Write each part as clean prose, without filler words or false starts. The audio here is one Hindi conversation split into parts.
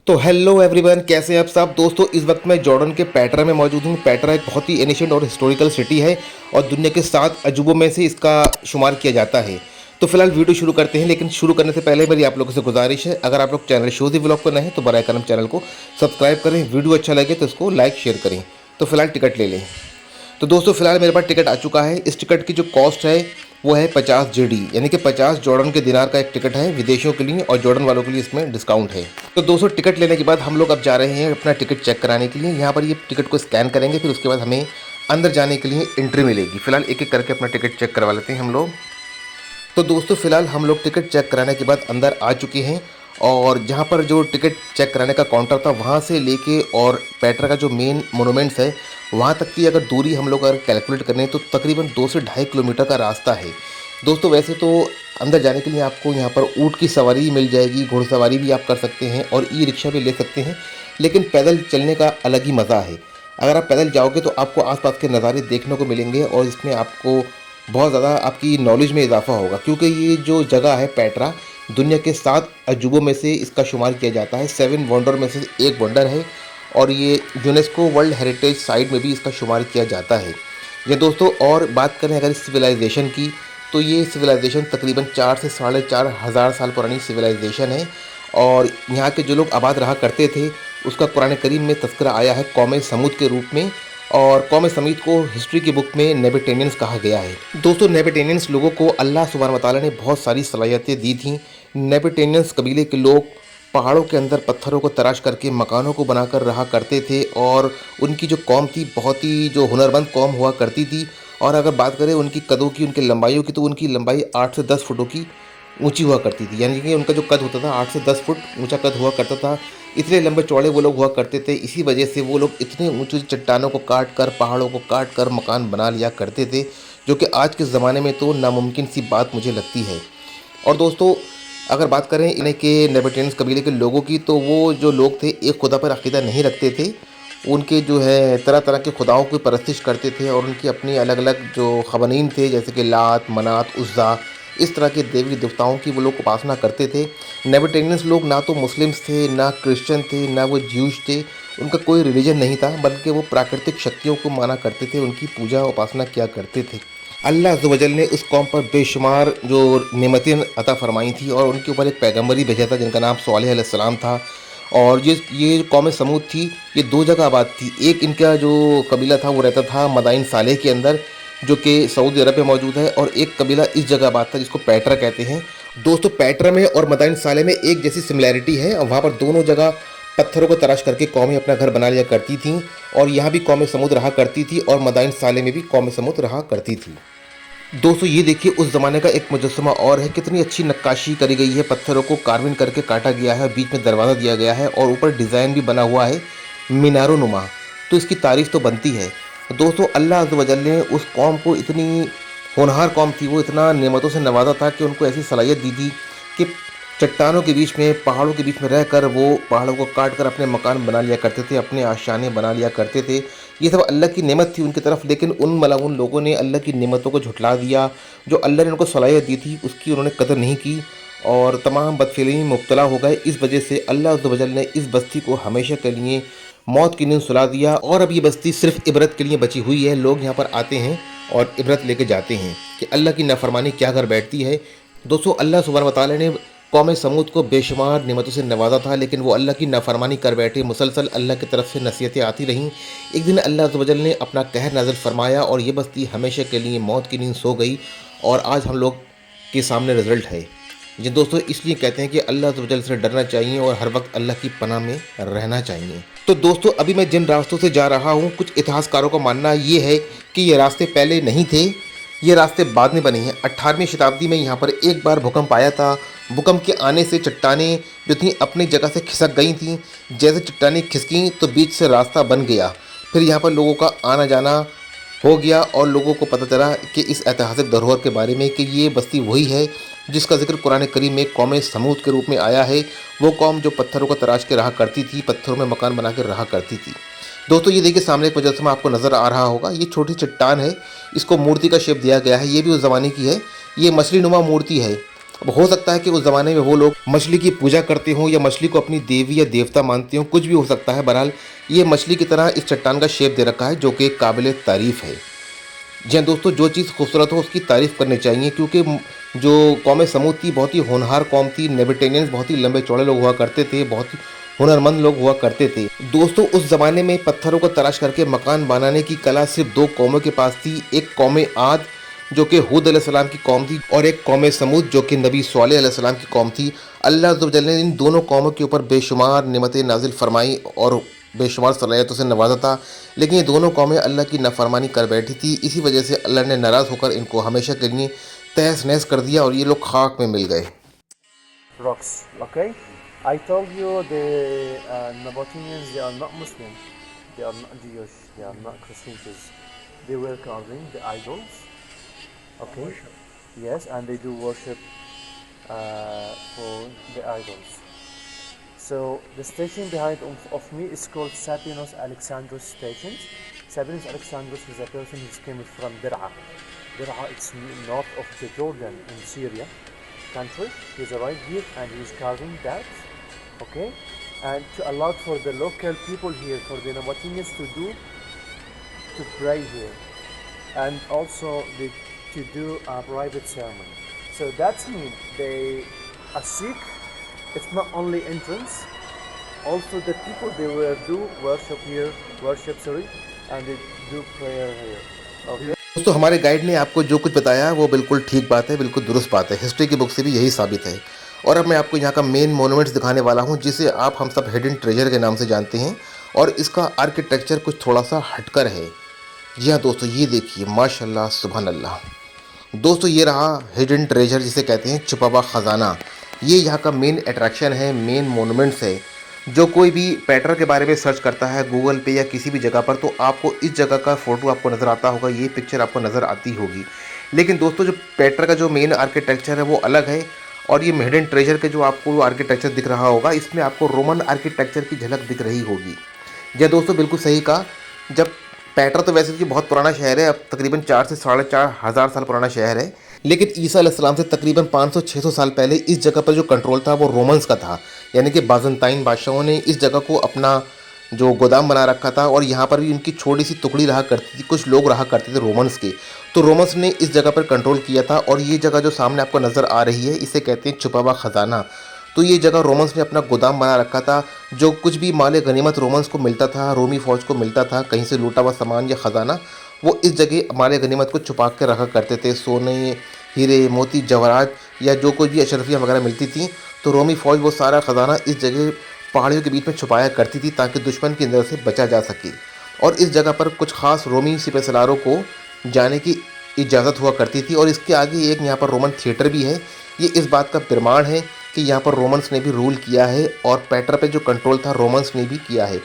तो हेलो एवरीवन, कैसे हैं आप सब दोस्तों। इस वक्त मैं जॉर्डन के पेट्रा में मौजूद हूँ। पेट्रा एक बहुत ही एनिशेंट और हिस्टोरिकल सिटी है और दुनिया के 7 अजूबों में से इसका शुमार किया जाता है। तो फिलहाल वीडियो शुरू करते हैं, लेकिन शुरू करने से पहले मेरी आप लोगों से गुजारिश है, अगर आप लोग चैनल शोधी व्लॉग को नए हैं तो बराए करम चैनल को सब्सक्राइब करें, वीडियो अच्छा लगे तो इसको लाइक शेयर करें। तो फिलहाल टिकट ले लें। तो दोस्तों फिलहाल मेरे पास टिकट आ चुका है। इस टिकट की जो कॉस्ट है वो है 50 जीडी, यानी कि 50 जॉर्डन के दिनार का एक टिकट है विदेशियों के लिए, और जॉर्डन वालों के लिए इसमें डिस्काउंट है। तो दोस्तों टिकट लेने के बाद हम लोग अब जा रहे हैं अपना टिकट चेक कराने के लिए। यहाँ पर ये टिकट को स्कैन करेंगे, फिर उसके बाद हमें अंदर जाने के लिए एंट्री मिलेगी। फिलहाल एक एक करके अपना टिकट चेक करवा लेते हैं हम लोग। तो दोस्तों फिलहाल हम लोग टिकट चेक कराने के बाद अंदर आ चुके हैं, और जहाँ पर जो टिकट चेक कराने का काउंटर था वहाँ से लेके और पेट्रा का जो मेन मोनूमेंट्स है वहाँ तक की अगर दूरी हम लोग अगर कैलकुलेट करें तो तकरीबन 2 से 2.5 किलोमीटर का रास्ता है। दोस्तों वैसे तो अंदर जाने के लिए आपको यहाँ पर ऊँट की सवारी मिल जाएगी, घुड़सवारी भी आप कर सकते हैं और ई रिक्शा भी ले सकते हैं, लेकिन पैदल चलने का अलग ही मज़ा है। अगर आप पैदल जाओगे तो आपको आसपास के नज़ारे देखने को मिलेंगे और इसमें आपको बहुत ज़्यादा आपकी नॉलेज में इजाफा होगा, क्योंकि ये जो जगह है पेट्रा दुनिया के 7 अजूबों में से इसका शुमार किया जाता है। 7 वंडर में से एक वंडर है और ये यूनेस्को वर्ल्ड हेरिटेज साइट में भी इसका शुमार किया जाता है। ये दोस्तों और बात करें अगर इस सिविलाइजेशन की, तो ये सिविलाइजेशन तकरीबन 4 से 4,500 हज़ार साल पुरानी सिविलाइजेशन है, और यहाँ के जो लोग आबाद रहा करते थे उसका कुरान करीम में तज़किरा आया है कौम समूद के रूप में, और कौम समीद को हिस्ट्री की बुक में नेबेटेनियंस कहा गया है। दोस्तों नेबेटेनियंस लोगों को अल्लाह सुब्हानहू व तआला ने बहुत सारी सलाहियतें दी थी। नेबेटेनियंस कबीले के लोग पहाड़ों के अंदर पत्थरों को तराश करके मकानों को बनाकर रहा करते थे, और उनकी जो कौम थी बहुत ही जो हुनरमंद कौम हुआ करती थी। और अगर बात करें उनकी कदों की, उनकी लंबाइयों की, तो उनकी लंबाई 8 से 10 फुटों की ऊंची हुआ करती थी, यानी कि उनका जो कद होता था 8 से 10 फुट ऊंचा कद हुआ करता था। इतने लंबे चौड़े वो लोग हुआ करते थे, इसी वजह से वो लोग इतने ऊंची चट्टानों को काट कर, पहाड़ों को काट कर मकान बना लिया करते थे, जो कि आज के ज़माने में तो नामुमकिन सी बात मुझे लगती है। और दोस्तों अगर बात करें इन्हें के नेबेटेनियंस कबीले के लोगों की, तो वो जो लोग थे एक खुदा पर अकीदा नहीं रखते थे। उनके जो है तरह तरह के खुदाओं की परस्तिश करते थे, और उनकी अपनी अलग अलग जो ख़वानीन थे, जैसे कि लात, मनात, उज़्ज़ा, इस तरह के देवी देवताओं की वो लोग उपासना करते थे। नेबेटेनियंस लोग ना तो मुस्लिम्स थे, ना क्रिश्चियन थे, ना वो ज्यूश थे। उनका कोई रिलीजन नहीं था, बल्कि वो प्राकृतिक शक्तियों को माना करते थे, उनकी पूजा उपासना किया करते थे। अल्लाह अज़्ज़ व जल ने उस कौम पर बेशुमार जो नेमतें अता फरमाई थी, और उनके ऊपर एक पैगम्बर ही भेजा था जिनका नाम स्वालिह अलैहिस्सलाम था। और ये कौम समूद थी, ये 2 जगह आबाद थी। एक इनका जो कबीला था वो रहता था मदाइन सालेह के अंदर, जो कि सऊदी अरब में मौजूद है, और एक कबीला इस जगह आबाद था जिसको पेट्रा कहते हैं। दोस्तों पेट्रा में और मदाइन सालेह में एक जैसी सिमिलैरिटी है, और वहाँ पर दोनों जगह पत्थरों को तराश करके कौमें अपना घर बना लिया करती थीं, और यहाँ भी कौम समूद रहा करती थी, और मदाइन सालेह में भी कौम समूद रहा करती थी। दोस्तों ये देखिए उस ज़माने का एक मुजस्समा और है, कितनी अच्छी नक्काशी करी गई है, पत्थरों को कार्विंग करके काटा गया है, बीच में दरवाज़ा दिया गया है, और ऊपर डिज़ाइन भी बना हुआ है मीनारो नुमा। तो इसकी तारीफ़ तो बनती है। दोस्तों अल्लाह अज़्ज़ व जल ने उस कौम को, इतनी होनहार कौम थी वो, इतना नेमतों से नवाजा था कि उनको ऐसी सलाहियत दी थी कि चट्टानों के बीच में, पहाड़ों के बीच में रहकर वो पहाड़ों को काट कर अपने मकान बना लिया करते थे, अपने आशाने बना लिया करते थे। ये सब अल्लाह की नेमत थी उनकी तरफ, लेकिन उन लोगों ने अल्लाह की नेमतों को झुठला दिया। जो अल्लाह ने उनको सलाहियत दी थी उसकी उन्होंने कदर नहीं की, और तमाम बदफेली में मुब्तला हो गए। इस वजह से अल्लाह अज़्ज़ व जल ने इस बस्ती को हमेशा के लिए मौत की नींद सुला दिया, और अब ये बस्ती सिर्फ इबरत के लिए बची हुई है। लोग यहाँ पर आते हैं और इबरत लेके जाते हैं कि अल्लाह की नाफरमानी क्या कर बैठती है। दोस्तों अल्लाह सुब्हानहू व तआला ने कौम समूद को बेशुमार नेमतों से नवाजा था, लेकिन वो अल्लाह की नाफरमानी कर बैठे। मुसलसल अल्लाह की तरफ से नसीहतें आती रहीं। एक दिन अल्लाह अज़्ज़ व जल ने अपना कहर नाज़िल फरमाया, और ये बस्ती हमेशा के लिए मौत की नींद सो गई, और आज हम लोग के सामने रिज़ल्ट है। ये दोस्तों इसलिए कहते हैं कि अल्लाह अज़्ज़ व जल से डरना चाहिए और हर वक्त अल्लाह की पनाह में रहना चाहिए। तो दोस्तों अभी मैं जिन रास्तों से जा रहा हूँ, कुछ इतिहासकारों का मानना ये है कि ये रास्ते पहले नहीं थे, ये रास्ते बाद में बने हैं। 18वीं शताब्दी में यहाँ पर एक बार भूकंप आया था। भूकंप के आने से चट्टानें जो थीं अपनी जगह से खिसक गई थीं। जैसे चट्टानें खिसकीं तो बीच से रास्ता बन गया, फिर यहाँ पर लोगों का आना जाना हो गया, और लोगों को पता चला कि इस ऐतिहासिक धरोहर के बारे में कि ये बस्ती वही है जिसका जिक्र कुरान करीम में कौम समूद के रूप में आया है। वो कौम जो पत्थरों को तराश के रहा करती थी, पत्थरों में मकान बना कर रहा करती थी। दोस्तों ये देखिए सामने एक मुजस्समा आपको नज़र आ रहा होगा, ये छोटी चट्टान है, इसको मूर्ति का शेप दिया गया है। ये भी उस ज़माने की है, ये मछली नुमा मूर्ति है। अब हो सकता है कि उस ज़माने में वो लोग मछली की पूजा करते हों या मछली को अपनी देवी या देवता मानते हों, कुछ भी हो सकता है। बहरहाल ये मछली की तरह इस चट्टान का शेप दे रखा है जो कि काबिल तारीफ़ है। जी हाँ दोस्तों, जो चीज़ खूबसूरत हो उसकी तारीफ़ करनी चाहिए, क्योंकि जो कौम समूद थी बहुत ही होनहार कौम थी। नेबाटेनियंस बहुत ही लंबे चौड़े लोग हुआ करते थे, बहुत ही हुनरमंद लोग हुआ करते थे। दोस्तों उस ज़माने में पत्थरों को तराश करके मकान बनाने की कला सिर्फ दो कौमों के पास थी। एक कौम आद जो कि हूद अलैहिस्सलाम की कौम थी, और एक कौम समूद जो कि नबी स्वालेह अलैहिस्सलाम की कौम थी। अल्लाह अज़्ज़ व जल ने इन दोनों कौमों के ऊपर बेशुमार नेमतें नाजिल फरमाई और बेशुमार सलाहियतों से नवाजा था, लेकिन ये दोनों कौमें अल्लाह की नाफरमानी कर बैठी थी। इसी वजह से अल्लाह ने नाराज़ होकर इनको हमेशा के लिए तहस नहस कर दिया और ये लोग खाक में मिल गए। Rocks. Okay, I told you the Nabateans, they are not Muslim, they are not Jewish, they are not Christians. They were carving the idols. Okay. Yes, and they do worship for the idols. So the station behind of me is called Sapinos Alexandros Station. Sapinos Alexandros is a person who came from Dir'a. Dir'a, it's north of the Jordan in Syria country. He's arrived here and he's carving that. Okay, and to allow for the local people here, for the Nabateans to pray here, and also to do a private ceremony. So that means they a Sikh. It's not only entrance, also the people they will do worship, and they do prayer here. Okay. दोस्तों हमारे गाइड ने आपको जो कुछ बताया वो बिल्कुल ठीक बात है, बिल्कुल दुरुस्त बात है। हिस्ट्री की बुक से भी यही साबित है। और अब मैं आपको यहाँ का मेन मोनूमेंट्स दिखाने वाला हूँ, जिसे आप हम सब हिडन ट्रेजर के नाम से जानते हैं, और इसका आर्किटेक्चर कुछ थोड़ा सा हटकर है। जी हाँ दोस्तों, ये देखिए, माशाल्लाह सुभान अल्लाह। दोस्तों ये रहा हिडन ट्रेजर, जिसे कहते हैं छुपा हुआ ख़जाना। ये यहाँ का मेन अट्रैक्शन है, मेन मोनूमेंट्स है। जो कोई भी पैटरा के बारे में सर्च करता है गूगल पे या किसी भी जगह पर, तो आपको इस जगह का फ़ोटो आपको नज़र आता होगा, ये पिक्चर आपको नज़र आती होगी। लेकिन दोस्तों जो पैटरा का जो मेन आर्किटेक्चर है वो अलग है, और ये हिडन ट्रेजर के जो आपको आर्किटेक्चर दिख रहा होगा, इसमें आपको रोमन आर्किटेक्चर की झलक दिख रही होगी। जी दोस्तों, बिल्कुल सही कहा। जब पैटरा तो वैसे कि बहुत पुराना शहर है, अब तकरीबन 4 से 4,500 हज़ार साल पुराना शहर है, लेकिन ईसा अलैहिस्सलाम से तकरीबन 500-600 साल पहले इस जगह पर जो कंट्रोल था वो रोमन्स का था। यानी कि बाज़ंताइन बादशाहों ने इस जगह को अपना जो गोदाम बना रखा था, और यहाँ पर भी उनकी छोटी सी टुकड़ी रहा करती थी, कुछ लोग रहा करते थे रोमन्स के। तो रोमन्स ने इस जगह पर कंट्रोल किया था, और ये जगह जो सामने आपको नज़र आ रही है इसे कहते हैं छुपा हुआ ख़जाना। तो ये जगह रोमन्स ने अपना गोदाम बना रखा था। जो कुछ भी माल गनीमत रोमन्स को मिलता था, रोमी फ़ौज को मिलता था, कहीं से लूटा हुआ सामान या ख़जाना, वो इस जगह माल गनीमत को छुपा के रखा करते थे। सोने, हीरे, मोती, जवाहरात या जो कुछ भी अशरफियाँ वगैरह मिलती थी, तो रोमी फ़ौज वो सारा ख़जाना इस जगह पहाड़ियों के बीच में छुपाया करती थी, ताकि दुश्मन की नज़र से बचा जा सके। और इस जगह पर कुछ ख़ास रोमी सिपहसालारों को जाने की इजाज़त हुआ करती थी। और इसके आगे एक यहाँ पर रोमन थिएटर भी है। ये इस बात का प्रमाण है कि यहाँ पर रोमन्स ने भी रूल किया है, और पैटरा पे जो कंट्रोल था रोमन्स ने भी किया है।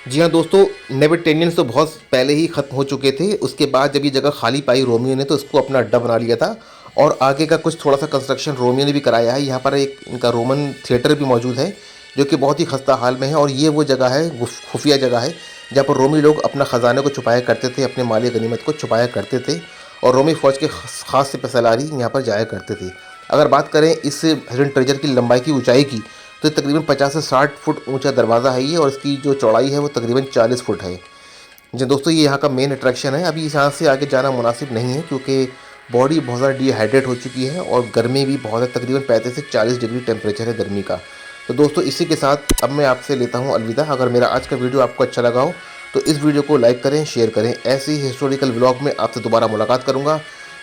जी हाँ दोस्तों, नेबाटेनियंस तो बहुत पहले ही ख़त्म हो चुके थे। उसके बाद जब ये जगह खाली पाई रोमियो ने, तो इसको अपना अड्डा बना लिया था, और आगे का कुछ थोड़ा सा कंस्ट्रक्शन रोमियो ने भी कराया है। यहाँ पर एक इनका रोमन थिएटर भी मौजूद है, जो कि बहुत ही खस्ता हाल में है। और ये वो जगह है, खुफिया जगह है, जहाँ पर रोमी लोग अपना ख़जाने को छुपाया करते थे, अपने माल गनीमत को छुपाया करते थे, और रोमी फ़ौज के ख़ास सिपहसालारी यहाँ पर जाया करते थे। अगर बात करें इस हिडन ट्रेजर की लंबाई की, ऊंचाई की, तो तकरीबन 50 से 60 फुट ऊंचा दरवाज़ा है ये, और इसकी जो चौड़ाई है वो तकरीबन 40 फुट है। जी दोस्तों, ये यहाँ का मेन अट्रैक्शन है। अभी यहाँ से आगे जाना मुनासिब नहीं है, क्योंकि बॉडी बहुत ज़्यादा डिहाइड्रेट हो चुकी है, और गर्मी भी बहुत है, तकरीबन 35 से 40 डिग्री टेम्परेचर है गर्मी का। तो दोस्तों इसी के साथ अब मैं आपसे लेता हूँ अलविदा। अगर मेरा आज का वीडियो आपको अच्छा लगा हो तो इस वीडियो को लाइक करें, शेयर करें। ऐसे ही हिस्टोरिकल व्लॉग में आपसे दोबारा मुलाकात करूँगा।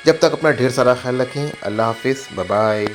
जब तक अपना ढेर सारा ख्याल रखें। अल्लाह हाफिज़, बाय बाय।